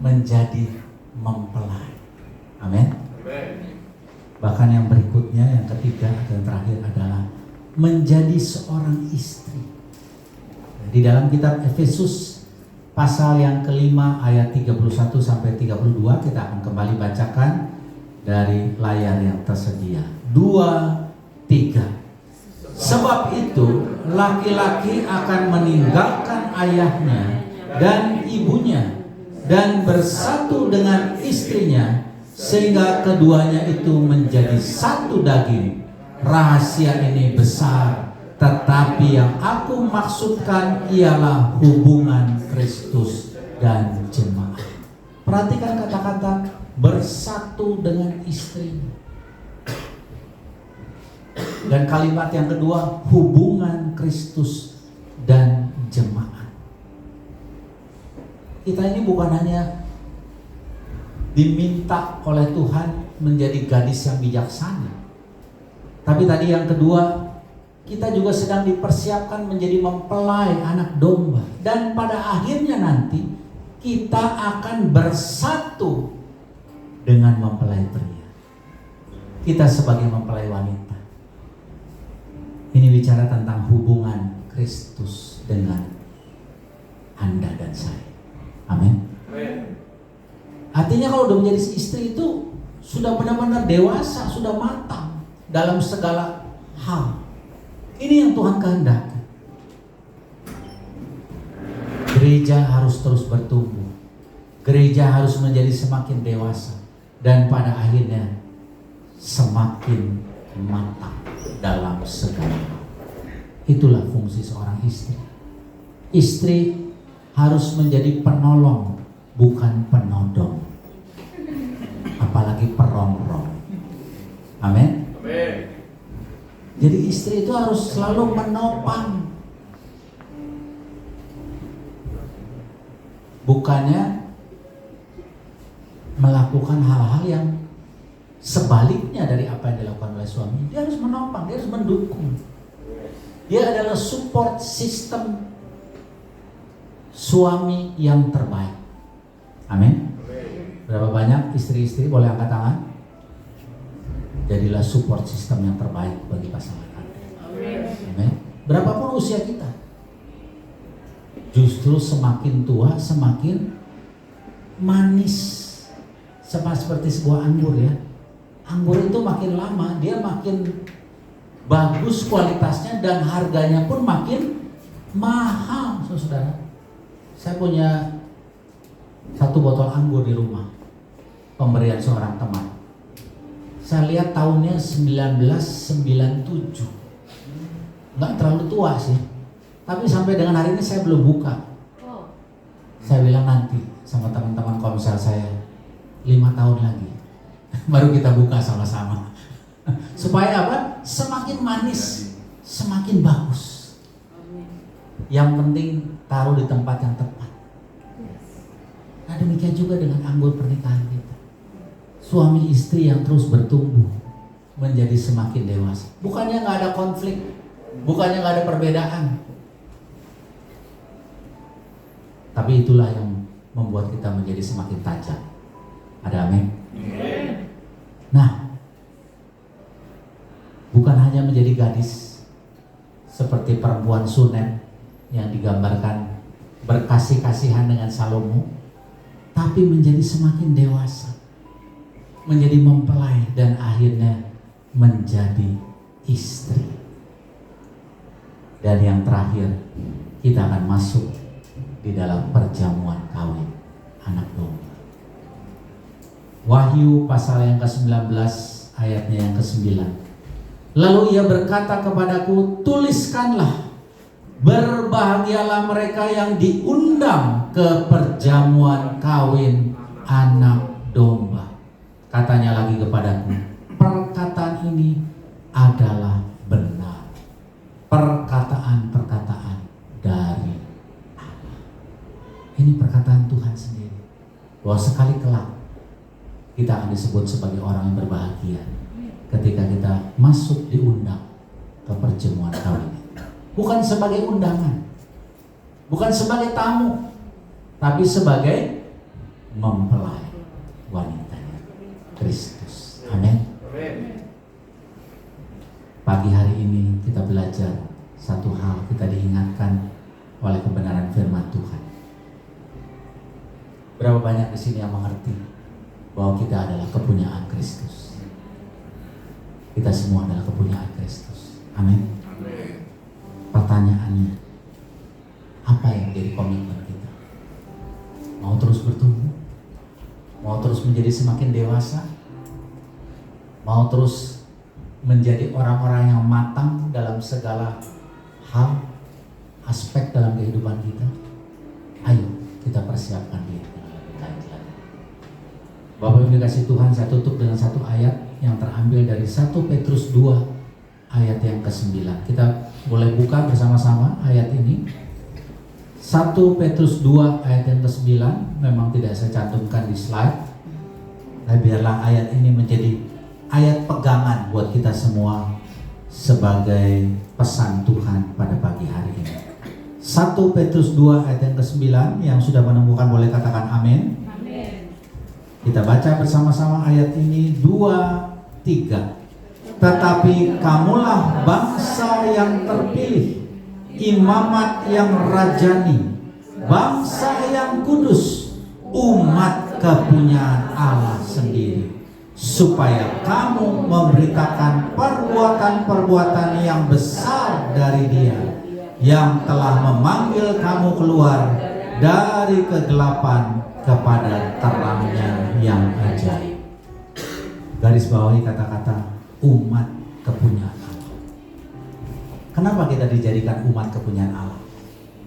menjadi mempelai. Amin. Bahkan yang berikutnya, yang ketiga dan terakhir adalah menjadi seorang istri. Di dalam kitab Efesus pasal yang kelima ayat 31 sampai 32 kita akan kembali bacakan dari layar yang tersedia. 2, 3. Sebab itu laki-laki akan meninggalkan ayahnya dan ibunya dan bersatu dengan istrinya, sehingga keduanya itu menjadi satu daging. Rahasia ini besar, tetapi yang aku maksudkan ialah hubungan Kristus dan jemaat. Perhatikan kata-kata bersatu dengan istrinya. Dan kalimat yang kedua, hubungan Kristus dan jemaat. Kita ini bukan hanya diminta oleh Tuhan menjadi gadis yang bijaksana. Tapi tadi yang kedua, kita juga sedang dipersiapkan menjadi mempelai anak domba. Dan pada akhirnya nanti kita akan bersatu dengan mempelai pria. Kita sebagai mempelai wanita. Ini bicara tentang hubungan Kristus dengan Anda dan saya. Amin. Artinya kalau udah menjadi istri itu sudah benar-benar dewasa, sudah matang dalam segala hal. Ini yang Tuhan kehendaki. Gereja harus terus bertumbuh. Gereja harus menjadi semakin dewasa. Dan pada akhirnya semakin matang dalam segala hal. Itulah fungsi seorang istri. Istri harus menjadi penolong, bukan penodong. Apalagi perongrong. Amin. Jadi istri itu harus selalu menopang. Bukannya melakukan hal-hal yang sebaliknya dari apa yang dilakukan oleh suami. Dia harus menopang, dia harus mendukung. Dia adalah support system suami yang terbaik. Amin. Berapa banyak istri-istri boleh angkat tangan? Jadilah support system yang terbaik bagi pasangan Anda. Amin. Berapapun usia kita, justru semakin tua semakin manis. Sama seperti sebuah anggur ya. Anggur itu makin lama dia makin bagus kualitasnya dan harganya pun makin mahal, saudara. Saya punya satu botol anggur di rumah, pemberian seorang teman. Saya lihat tahunnya 1997. Nggak terlalu tua sih. Tapi sampai dengan hari ini saya belum buka. Saya bilang nanti sama teman-teman komsel saya 5 tahun lagi baru kita buka sama-sama. Supaya apa? Semakin manis, semakin bagus. Yang penting taruh di tempat yang tepat. Nah demikian juga dengan anggur pernikahan kita. Suami istri yang terus bertumbuh menjadi semakin dewasa. Bukannya nggak ada konflik, bukannya nggak ada perbedaan. Tapi itulah yang membuat kita menjadi semakin tajam. Ada amin? Nah, bukan hanya menjadi gadis seperti perempuan Sunem yang digambarkan berkasih-kasihan dengan Salomo, tapi menjadi semakin dewasa, menjadi mempelai dan akhirnya menjadi istri. Dan yang terakhir, kita akan masuk di dalam perjamuan kawin anak domba. Wahyu pasal yang ke-19 ayatnya yang ke-9. Lalu ia berkata kepadaku, tuliskanlah, berbahagialah mereka yang diundang ke perjamuan kawin anak domba. Katanya lagi kepadaku, perkataan ini adalah benar. Perkataan-perkataan dari Allah. Ini perkataan Tuhan sendiri. Bahwa sekali kelak kita akan disebut sebagai orang yang berbahagia ketika kita masuk diundang ke perjamuan kawin. Bukan sebagai undangan, bukan sebagai tamu, tapi sebagai mempelai wanitanya Kristus. Amin. Pagi hari ini kita belajar satu hal, kita diingatkan oleh kebenaran firman Tuhan. Berapa banyak di sini yang mengerti bahwa kita adalah kepunyaan Kristus? Kita semua adalah kepunyaan Kristus. Amin. Pertanyaannya, apa yang menjadi komitmen kita? Mau terus bertumbuh? Mau terus menjadi semakin dewasa? Mau terus menjadi orang-orang yang matang dalam segala hal, aspek dalam kehidupan kita? Ayo kita persiapkan diri dengan lebih baik lagi. Bapak Ibu dikasih Tuhan, saya tutup dengan satu ayat yang terambil dari 1 Petrus 2 ayat yang ke-9. Kita boleh buka bersama-sama ayat ini. 1 Petrus 2 ayat yang ke-9, memang tidak saya cantumkan di slide. Nah, biarlah ayat ini menjadi ayat pegangan buat kita semua sebagai pesan Tuhan pada pagi hari ini. 1 Petrus 2 ayat yang ke-9, yang sudah menemukan boleh katakan amin. Amin. Kita baca bersama-sama ayat ini 2, 3. Tetapi kamulah bangsa yang terpilih, imamat yang rajani, bangsa yang kudus, umat kepunyaan Allah sendiri, supaya kamu memberitakan perbuatan-perbuatan yang besar dari Dia yang telah memanggil kamu keluar dari kegelapan kepada terangnya yang ajaib. Garis bawahi kata-kata umat kepunyaan Allah. Kenapa kita dijadikan umat kepunyaan Allah?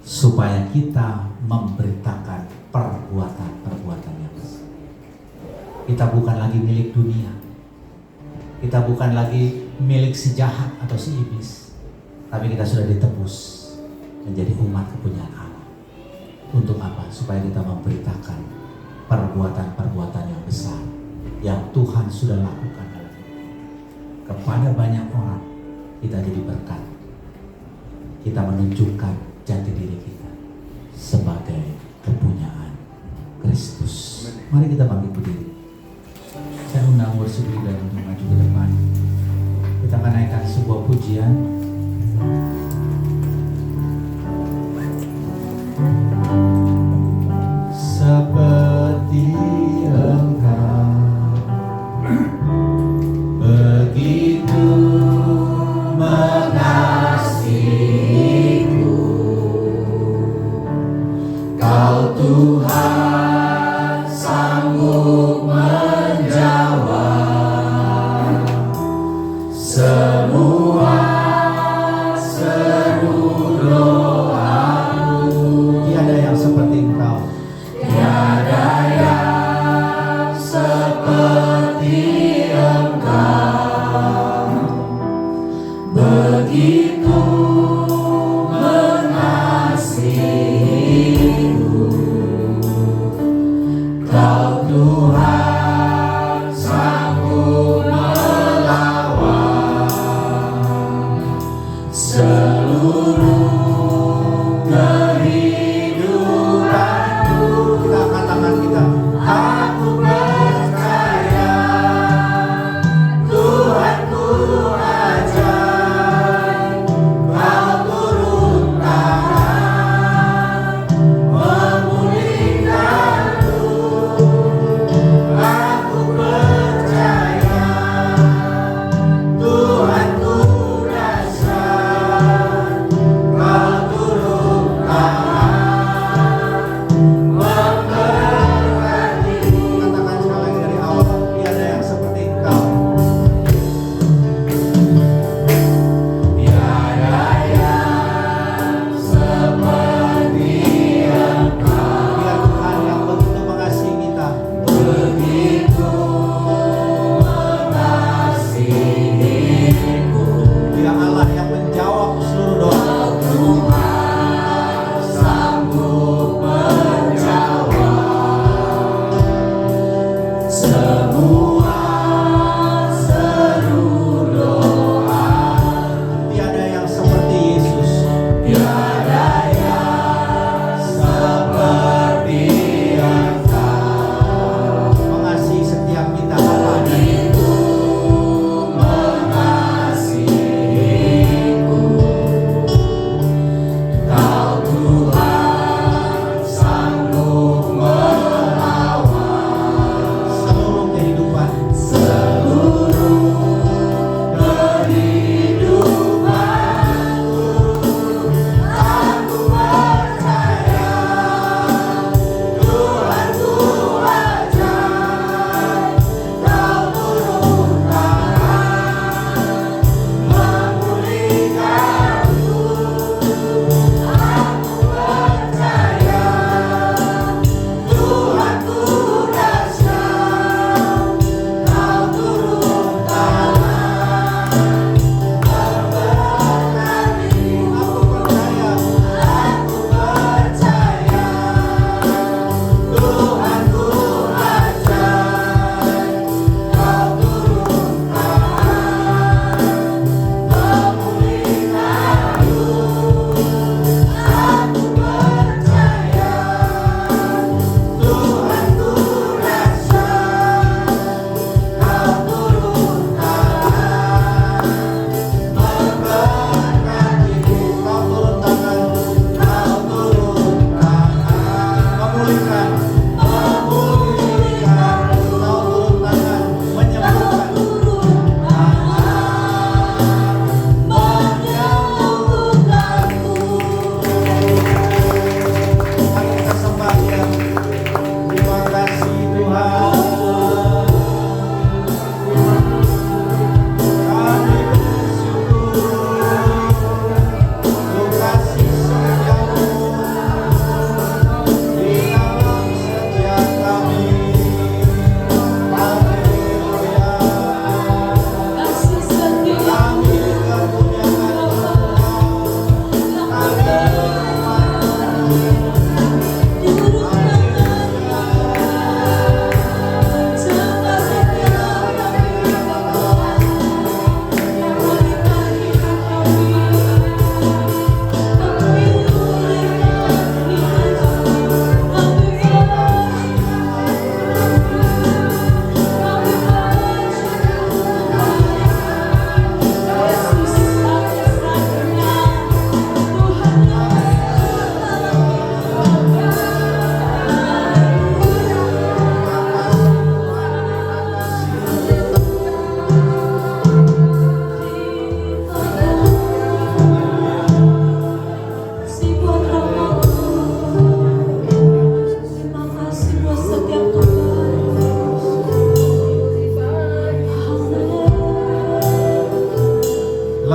Supaya kita memberitakan perbuatan-perbuatan yang besar. Kita bukan lagi milik dunia. Kita bukan lagi milik si jahat atau si iblis. Tapi kita sudah ditebus menjadi umat kepunyaan Allah. Untuk apa? Supaya kita memberitakan perbuatan-perbuatan yang besar yang Tuhan sudah lakukan dalam hidup. Kepada banyak orang kita jadi berkat. Kita menunjukkan jati diri kita sebagai kepunyaan Kristus. Mari kita bangkit berdiri. Saya undang worship leader untuk maju ke depan. Kita akan naikkan sebuah pujian. Seperti Engkau begitu mengasihiku, Kau Tuhan sanggup menjawab semua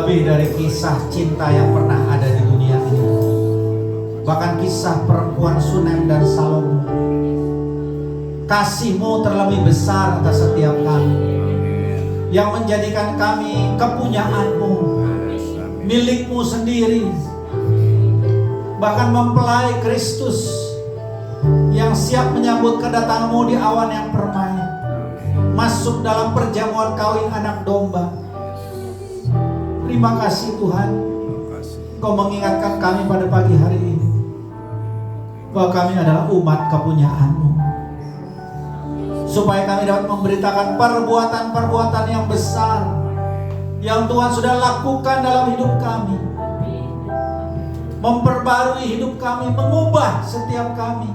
lebih dari kisah cinta yang pernah ada di dunia ini. Bahkan kisah perempuan Sunem dan Salomo. Kasih-Mu terlebih besar atas setiap kami, yang menjadikan kami kepunyaan-Mu, milik-Mu sendiri. Bahkan mempelai Kristus yang siap menyambut kedatangan-Mu di awan yang permai, masuk dalam perjamuan kawin anak domba. Terima kasih Tuhan, Kau mengingatkan kami pada pagi hari ini bahwa kami adalah umat kepunyaan-Mu, supaya kami dapat memberitakan perbuatan-perbuatan yang besar yang Tuhan sudah lakukan dalam hidup kami, memperbarui hidup kami, mengubah setiap kami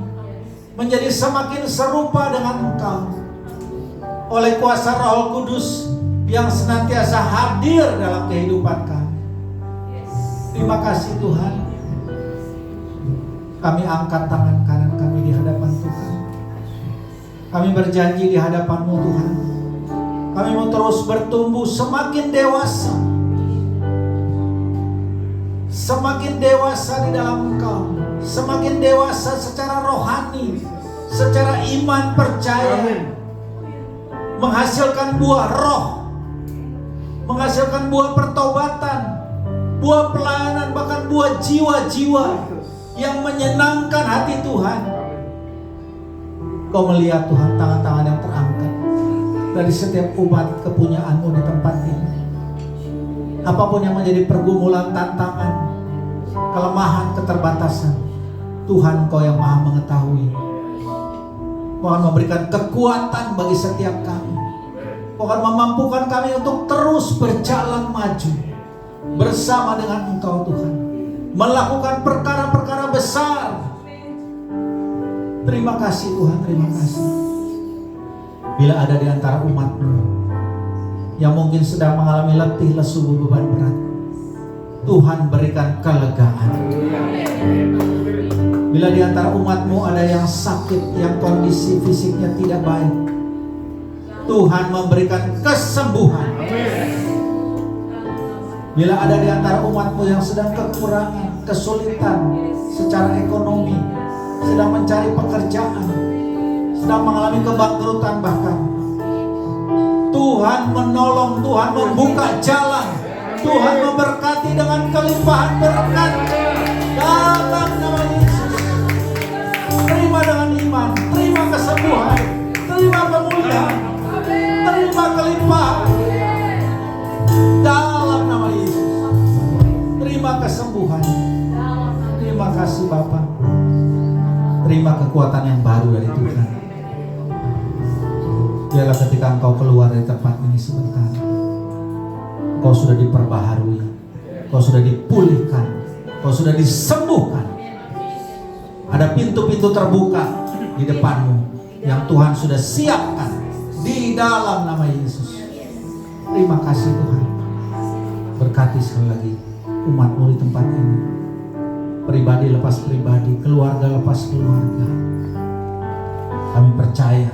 menjadi semakin serupa dengan Engkau oleh kuasa Roh Kudus yang senantiasa hadir dalam kehidupan kami. Terima kasih Tuhan. Kami angkat tangan kanan kami di hadapan Tuhan. Kami berjanji di hadapan-Mu Tuhan, kami mau terus bertumbuh semakin dewasa, semakin dewasa di dalam Engkau, semakin dewasa secara rohani, secara iman percaya, menghasilkan buah roh, menghasilkan buah pertobatan, buah pelayanan, bahkan buah jiwa-jiwa yang menyenangkan hati Tuhan. Kau melihat Tuhan tangan-tangan yang terangkat dari setiap umat kepunyaan-Mu di tempat ini. Apapun yang menjadi pergumulan, tantangan, kelemahan, keterbatasan, Tuhan Kau yang Maha mengetahui. Mohon memberikan kekuatan bagi setiap kami. Mohon memampukan kami untuk terus berjalan maju bersama dengan Engkau Tuhan, melakukan perkara-perkara besar. Terima kasih Tuhan, terima kasih. Bila ada di antara umat-Mu yang mungkin sedang mengalami letih, lesu, beban berat, Tuhan berikan kelegaan. Bila di antara umat-Mu ada yang sakit, yang kondisi fisiknya tidak baik, Tuhan memberikan kesembuhan. Bila ada di antara umat-Mu yang sedang kekurangan, kesulitan secara ekonomi, sedang mencari pekerjaan, sedang mengalami kebangkrutan bahkan, Tuhan menolong, Tuhan membuka jalan, Tuhan memberkati dengan kelimpahan berkat dalam nama Yesus. Terima dengan iman, terima kesembuhan, terima pemulihan, terima kelimpahan dalam nama Yesus. Terima kesembuhan. Terima kasih Bapa. Terima kekuatan yang baru dari Tuhan. Biarlah ketika Engkau keluar dari tempat ini sebentar, Kau sudah diperbaharui, Kau sudah dipulihkan, Kau sudah disembuhkan. Ada pintu-pintu terbuka di depan-Mu yang Tuhan sudah siapkan di dalam nama Yesus. Terima kasih Tuhan. Berkati sekali lagi umat-Mu di tempat ini, pribadi lepas pribadi, keluarga lepas keluarga. Kami percaya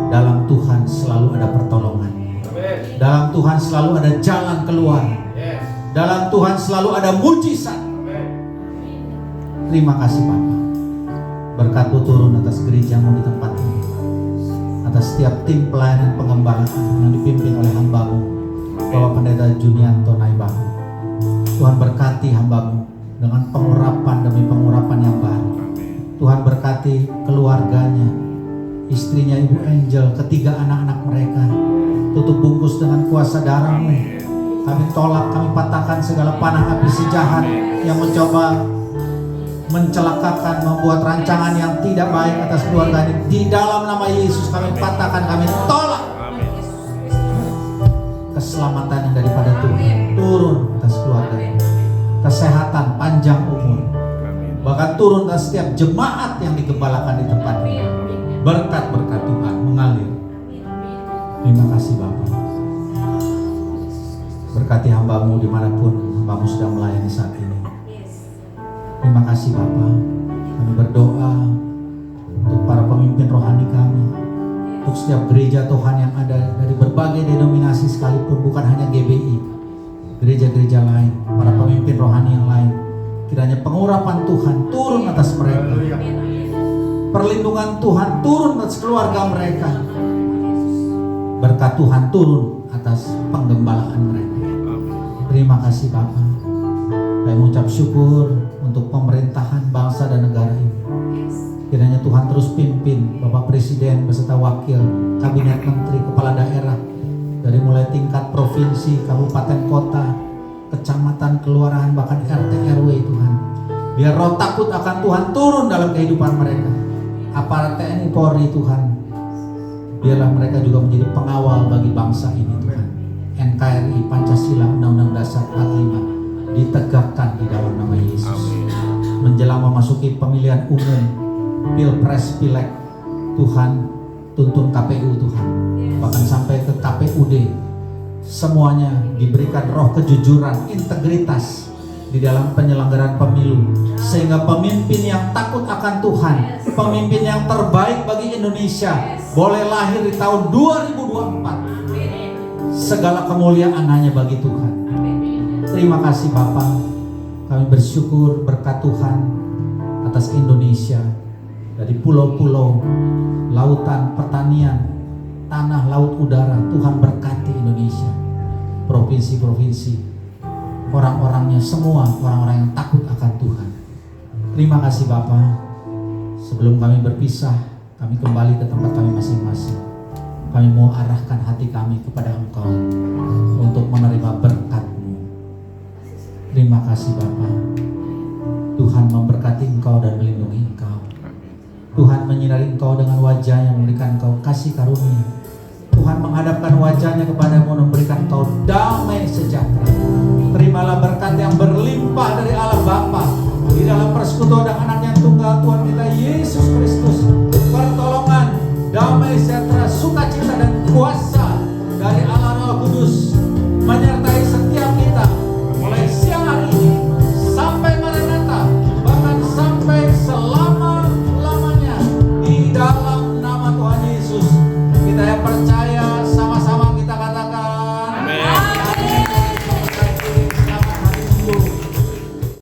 dalam Tuhan selalu ada pertolongan, dalam Tuhan selalu ada jalan keluar, dalam Tuhan selalu ada mujizat. Terima kasih Bapa. Berkat-Mu turun atas gereja-Mu di tempat ini, atas setiap tim pelayanan pengembangan yang dipimpin oleh hamba-Mu Bapak Pendeta Junianto Naibahu. Tuhan berkati hamba-Mu dengan pengurapan demi pengurapan yang baru. Tuhan berkati keluarganya, istrinya Ibu Angel, ketiga anak-anak mereka. Tutup bungkus dengan kuasa darah-Mu. Kami tolak, kami patahkan segala panah api si jahat yang mencoba mencelakakan, membuat rancangan yang tidak baik atas keluarga ini. Di dalam nama Yesus kami patahkan, kami tolak. Keselamatan yang daripada Tuhan turun atas keluarga ini. Kesehatan, panjang umur, bahkan turun atas setiap jemaat yang digembalakan di tempat ini. Berkat-berkat Tuhan mengalir. Terima kasih Bapa. Berkati hamba-Mu dimanapun hamba-Mu sedang melayani saat ini. Terima kasih Bapa. Kami berdoa untuk para pemimpin rohani kami, untuk setiap gereja Tuhan yang ada dari berbagai denominasi sekalipun, bukan hanya GBI, gereja gereja-gereja lain, para pemimpin rohani yang lain. Kiranya pengurapan Tuhan turun atas mereka. Perlindungan Tuhan turun atas keluarga mereka. Berkat Tuhan turun atas penggembalaan mereka. Terima kasih Bapa. Saya mengucap syukur untuk pemerintahan bangsa dan negara ini. Kiranya Tuhan terus pimpin Bapak Presiden beserta wakil, kabinet menteri, kepala daerah, dari mulai tingkat provinsi, kabupaten, kota, kecamatan, kelurahan, bahkan RT RW Tuhan. Biar roh takut akan Tuhan turun dalam kehidupan mereka. Aparat TNI Polri Tuhan, biarlah mereka juga menjadi pengawal bagi bangsa ini Tuhan. NKRI, Pancasila, Undang-Undang Dasar 45 ditegakkan di dalam nama Yesus. Menjelang memasuki pemilihan umum, Pilpres, Pileg, Tuhan tuntun KPU Tuhan, bahkan sampai ke KPUD, semuanya diberikan roh kejujuran, integritas di dalam penyelenggaraan pemilu, sehingga pemimpin yang takut akan Tuhan, pemimpin yang terbaik bagi Indonesia boleh lahir di tahun 2024. Segala kemuliaan hanya bagi Tuhan. Terima kasih Bapa. Kami bersyukur berkat Tuhan atas Indonesia, dari pulau-pulau, lautan, pertanian, tanah, laut, udara. Tuhan berkati Indonesia, provinsi-provinsi, orang-orangnya semua, orang-orang yang takut akan Tuhan. Terima kasih Bapa. Sebelum kami berpisah, kami kembali ke tempat kami masing-masing. Kami mau arahkan hati kami kepada Engkau untuk menerima berkat-Mu. Terima kasih Bapa. Tuhan memberkati Engkau dan melindungi Engkau. Tuhan menyinari Engkau dengan wajah-Nya, memberikan Engkau kasih karunia. Tuhan menghadapkan wajah-Nya kepadamu, memberikan Engkau damai sejahtera. Terimalah berkat yang berlimpah dari Allah Bapa di dalam persekutuan dan Anak yang tunggal Tuhan kita Yesus Kristus.